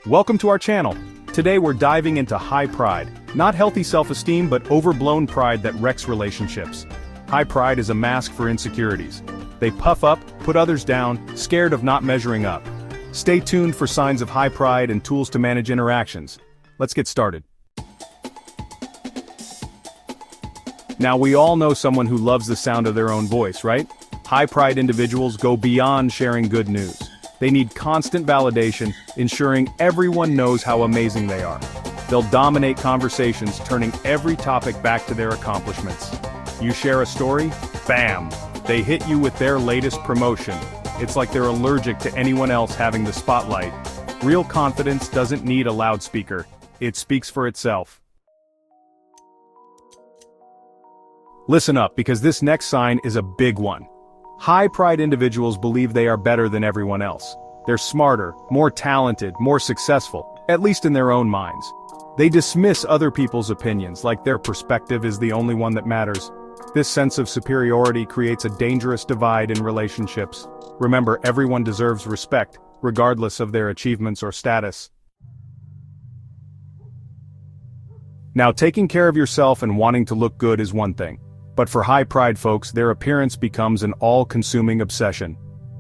Welcome to our channel. Today we're diving into high pride. Not healthy self-esteem, but overblown pride that wrecks relationships. High pride is a mask for insecurities. They puff up, put others down, scared of not measuring up. Stay tuned for signs of high pride and tools to manage interactions. Let's get started. Now we all know someone who loves the sound of their own voice, right? High pride individuals go beyond sharing good news. They need constant validation, ensuring everyone knows how amazing they are. They'll dominate conversations, turning every topic back to their accomplishments. You share a story? Bam! They hit you with their latest promotion. It's like they're allergic to anyone else having the spotlight. Real confidence doesn't need a loudspeaker. It speaks for itself. Listen up, because this next sign is a big one. High pride individuals believe they are better than everyone else. They're smarter, more talented, more successful, at least in their own minds. They dismiss other people's opinions like their perspective is the only one that matters. This sense of superiority creates a dangerous divide in relationships. Remember, everyone deserves respect, regardless of their achievements or status. Now, taking care of yourself and wanting to look good is one thing. But for high pride folks, their appearance becomes an all-consuming obsession.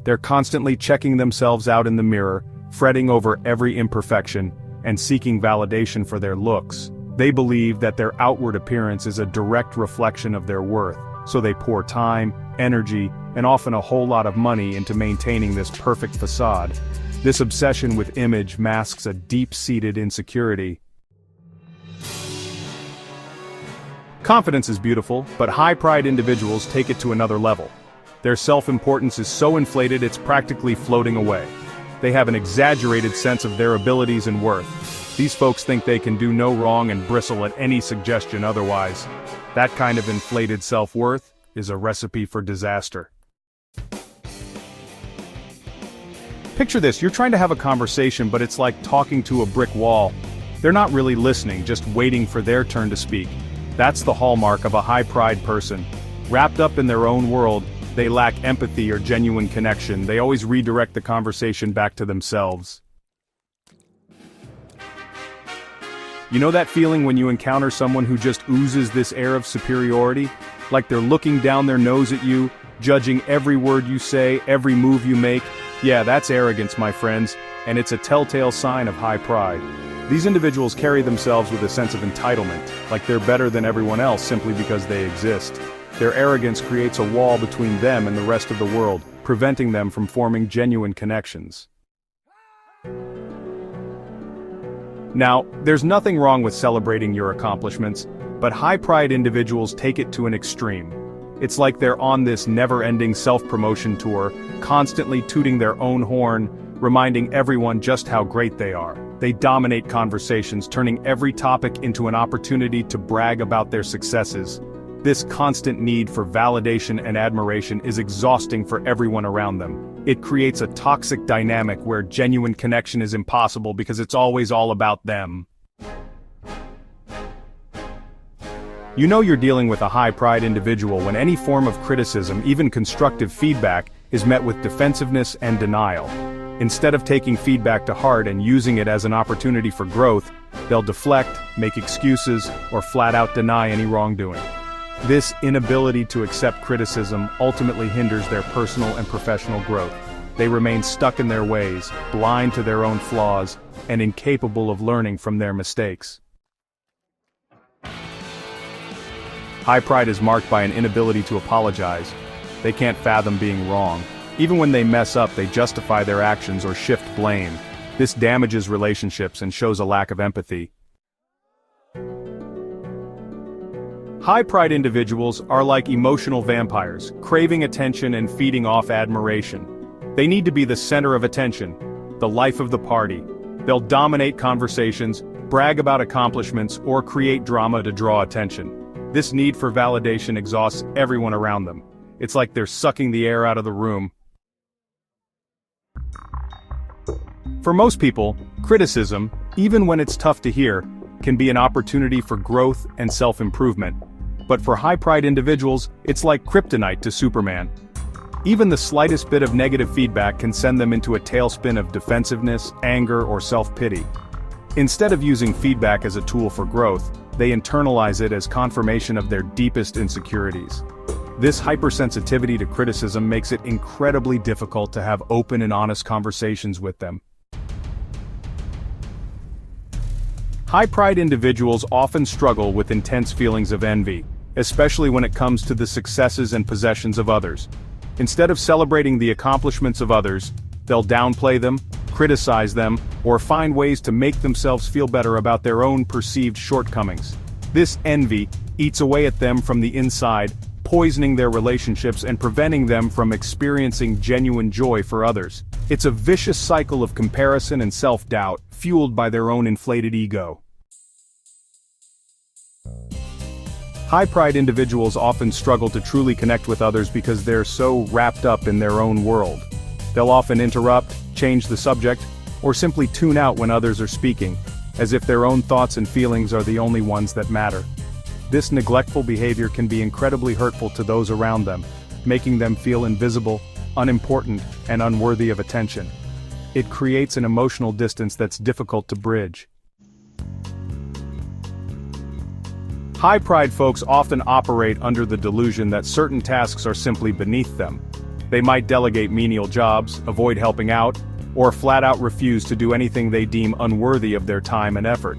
They're constantly checking themselves out in the mirror, fretting over every imperfection, and seeking validation for their looks. They believe that their outward appearance is a direct reflection of their worth, so they pour time, energy, and often a whole lot of money into maintaining this perfect facade. This obsession with image masks a deep-seated insecurity. Confidence is beautiful, but high-pride individuals take it to another level. Their self-importance is so inflated it's practically floating away. They have an exaggerated sense of their abilities and worth. These folks think they can do no wrong and bristle at any suggestion otherwise. That kind of inflated self-worth is a recipe for disaster. Picture this, you're trying to have a conversation, but it's like talking to a brick wall. They're not really listening, just waiting for their turn to speak. That's the hallmark of a high-pride person. Wrapped up in their own world, they lack empathy or genuine connection. They always redirect the conversation back to themselves. You know that feeling when you encounter someone who just oozes this air of superiority? Like they're looking down their nose at you, judging every word you say, every move you make? Yeah, that's arrogance, my friends, and it's a telltale sign of high pride. These individuals carry themselves with a sense of entitlement, like they're better than everyone else simply because they exist. Their arrogance creates a wall between them and the rest of the world, preventing them from forming genuine connections. Now, there's nothing wrong with celebrating your accomplishments, but high-pride individuals take it to an extreme. It's like they're on this never-ending self-promotion tour, constantly tooting their own horn, reminding everyone just how great they are. They dominate conversations, turning every topic into an opportunity to brag about their successes. This constant need for validation and admiration is exhausting for everyone around them. It creates a toxic dynamic where genuine connection is impossible because it's always all about them. You know you're dealing with a high-pride individual when any form of criticism, even constructive feedback, is met with defensiveness and denial. Instead of taking feedback to heart and using it as an opportunity for growth, they'll deflect, make excuses, or flat out deny any wrongdoing. This inability to accept criticism ultimately hinders their personal and professional growth. They remain stuck in their ways, blind to their own flaws, and incapable of learning from their mistakes. High pride is marked by an inability to apologize. They can't fathom being wrong. Even when they mess up, they justify their actions or shift blame. This damages relationships and shows a lack of empathy. High-pride individuals are like emotional vampires, craving attention and feeding off admiration. They need to be the center of attention, the life of the party. They'll dominate conversations, brag about accomplishments, or create drama to draw attention. This need for validation exhausts everyone around them. It's like they're sucking the air out of the room. For most people, criticism, even when it's tough to hear, can be an opportunity for growth and self-improvement. But for high-pride individuals, it's like kryptonite to Superman. Even the slightest bit of negative feedback can send them into a tailspin of defensiveness, anger, or self-pity. Instead of using feedback as a tool for growth, they internalize it as confirmation of their deepest insecurities. This hypersensitivity to criticism makes it incredibly difficult to have open and honest conversations with them. High-pride individuals often struggle with intense feelings of envy, especially when it comes to the successes and possessions of others. Instead of celebrating the accomplishments of others, they'll downplay them, criticize them, or find ways to make themselves feel better about their own perceived shortcomings. This envy eats away at them from the inside, poisoning their relationships and preventing them from experiencing genuine joy for others. It's a vicious cycle of comparison and self-doubt, fueled by their own inflated ego. High-pride individuals often struggle to truly connect with others because they're so wrapped up in their own world. They'll often interrupt, change the subject, or simply tune out when others are speaking, as if their own thoughts and feelings are the only ones that matter. This neglectful behavior can be incredibly hurtful to those around them, making them feel invisible, unimportant, and unworthy of attention. It creates an emotional distance that's difficult to bridge. High-pride folks often operate under the delusion that certain tasks are simply beneath them. They might delegate menial jobs, avoid helping out, or flat-out refuse to do anything they deem unworthy of their time and effort.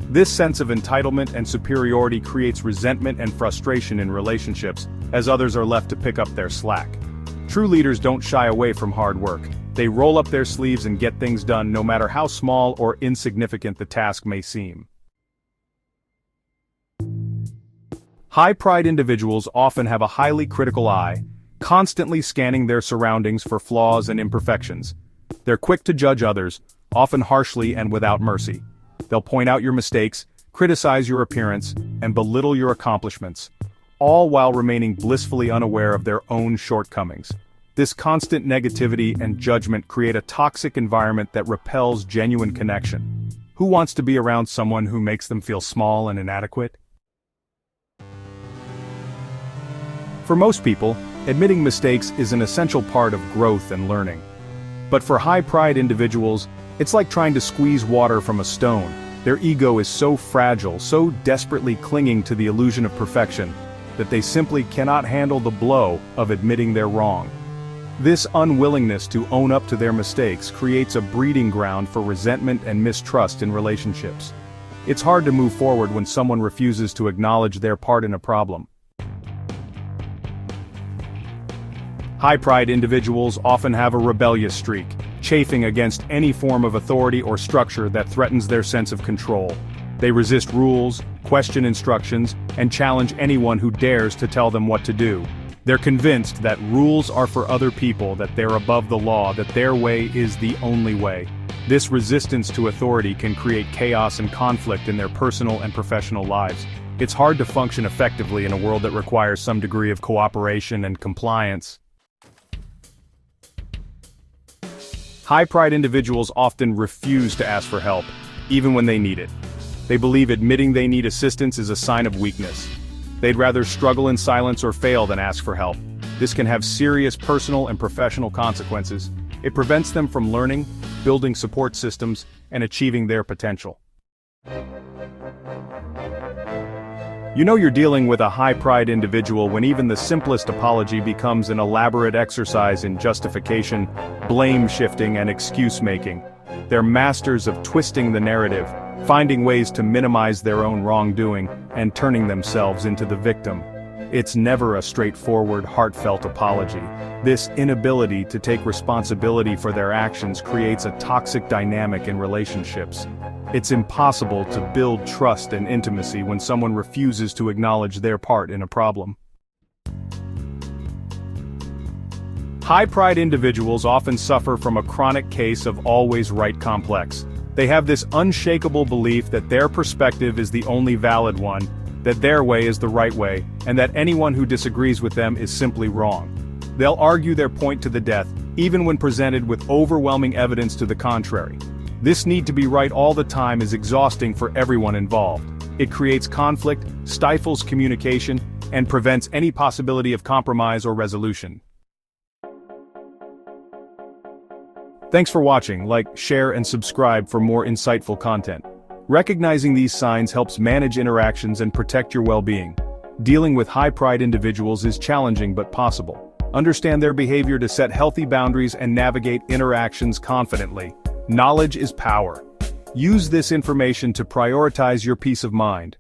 This sense of entitlement and superiority creates resentment and frustration in relationships, as others are left to pick up their slack. True leaders don't shy away from hard work. They roll up their sleeves and get things done no matter how small or insignificant the task may seem. High-pride individuals often have a highly critical eye, constantly scanning their surroundings for flaws and imperfections. They're quick to judge others, often harshly and without mercy. They'll point out your mistakes, criticize your appearance, and belittle your accomplishments, all while remaining blissfully unaware of their own shortcomings. This constant negativity and judgment create a toxic environment that repels genuine connection. Who wants to be around someone who makes them feel small and inadequate? For most people, admitting mistakes is an essential part of growth and learning. But for high-pride individuals, it's like trying to squeeze water from a stone. Their ego is so fragile, so desperately clinging to the illusion of perfection, that they simply cannot handle the blow of admitting they're wrong. This unwillingness to own up to their mistakes creates a breeding ground for resentment and mistrust in relationships. It's hard to move forward when someone refuses to acknowledge their part in a problem. High-pride individuals often have a rebellious streak, chafing against any form of authority or structure that threatens their sense of control. They resist rules, question instructions, and challenge anyone who dares to tell them what to do. They're convinced that rules are for other people, that they're above the law, that their way is the only way. This resistance to authority can create chaos and conflict in their personal and professional lives. It's hard to function effectively in a world that requires some degree of cooperation and compliance. High-pride individuals often refuse to ask for help, even when they need it. They believe admitting they need assistance is a sign of weakness. They'd rather struggle in silence or fail than ask for help. This can have serious personal and professional consequences. It prevents them from learning, building support systems, and achieving their potential. You know you're dealing with a high-pride individual when even the simplest apology becomes an elaborate exercise in justification, blame-shifting, and excuse-making. They're masters of twisting the narrative, finding ways to minimize their own wrongdoing, and turning themselves into the victim. It's never a straightforward, heartfelt apology. This inability to take responsibility for their actions creates a toxic dynamic in relationships. It's impossible to build trust and intimacy when someone refuses to acknowledge their part in a problem. High-pride individuals often suffer from a chronic case of always right complex. They have this unshakable belief that their perspective is the only valid one, that their way is the right way, and that anyone who disagrees with them is simply wrong. They'll argue their point to the death, even when presented with overwhelming evidence to the contrary. This need to be right all the time is exhausting for everyone involved. It creates conflict, stifles communication, and prevents any possibility of compromise or resolution. Thanks for watching. Like, share, and subscribe for more insightful content. Recognizing these signs helps manage interactions and protect your well-being. Dealing with high-pride individuals is challenging but possible. Understand their behavior to set healthy boundaries and navigate interactions confidently. Knowledge is power. Use this information to prioritize your peace of mind.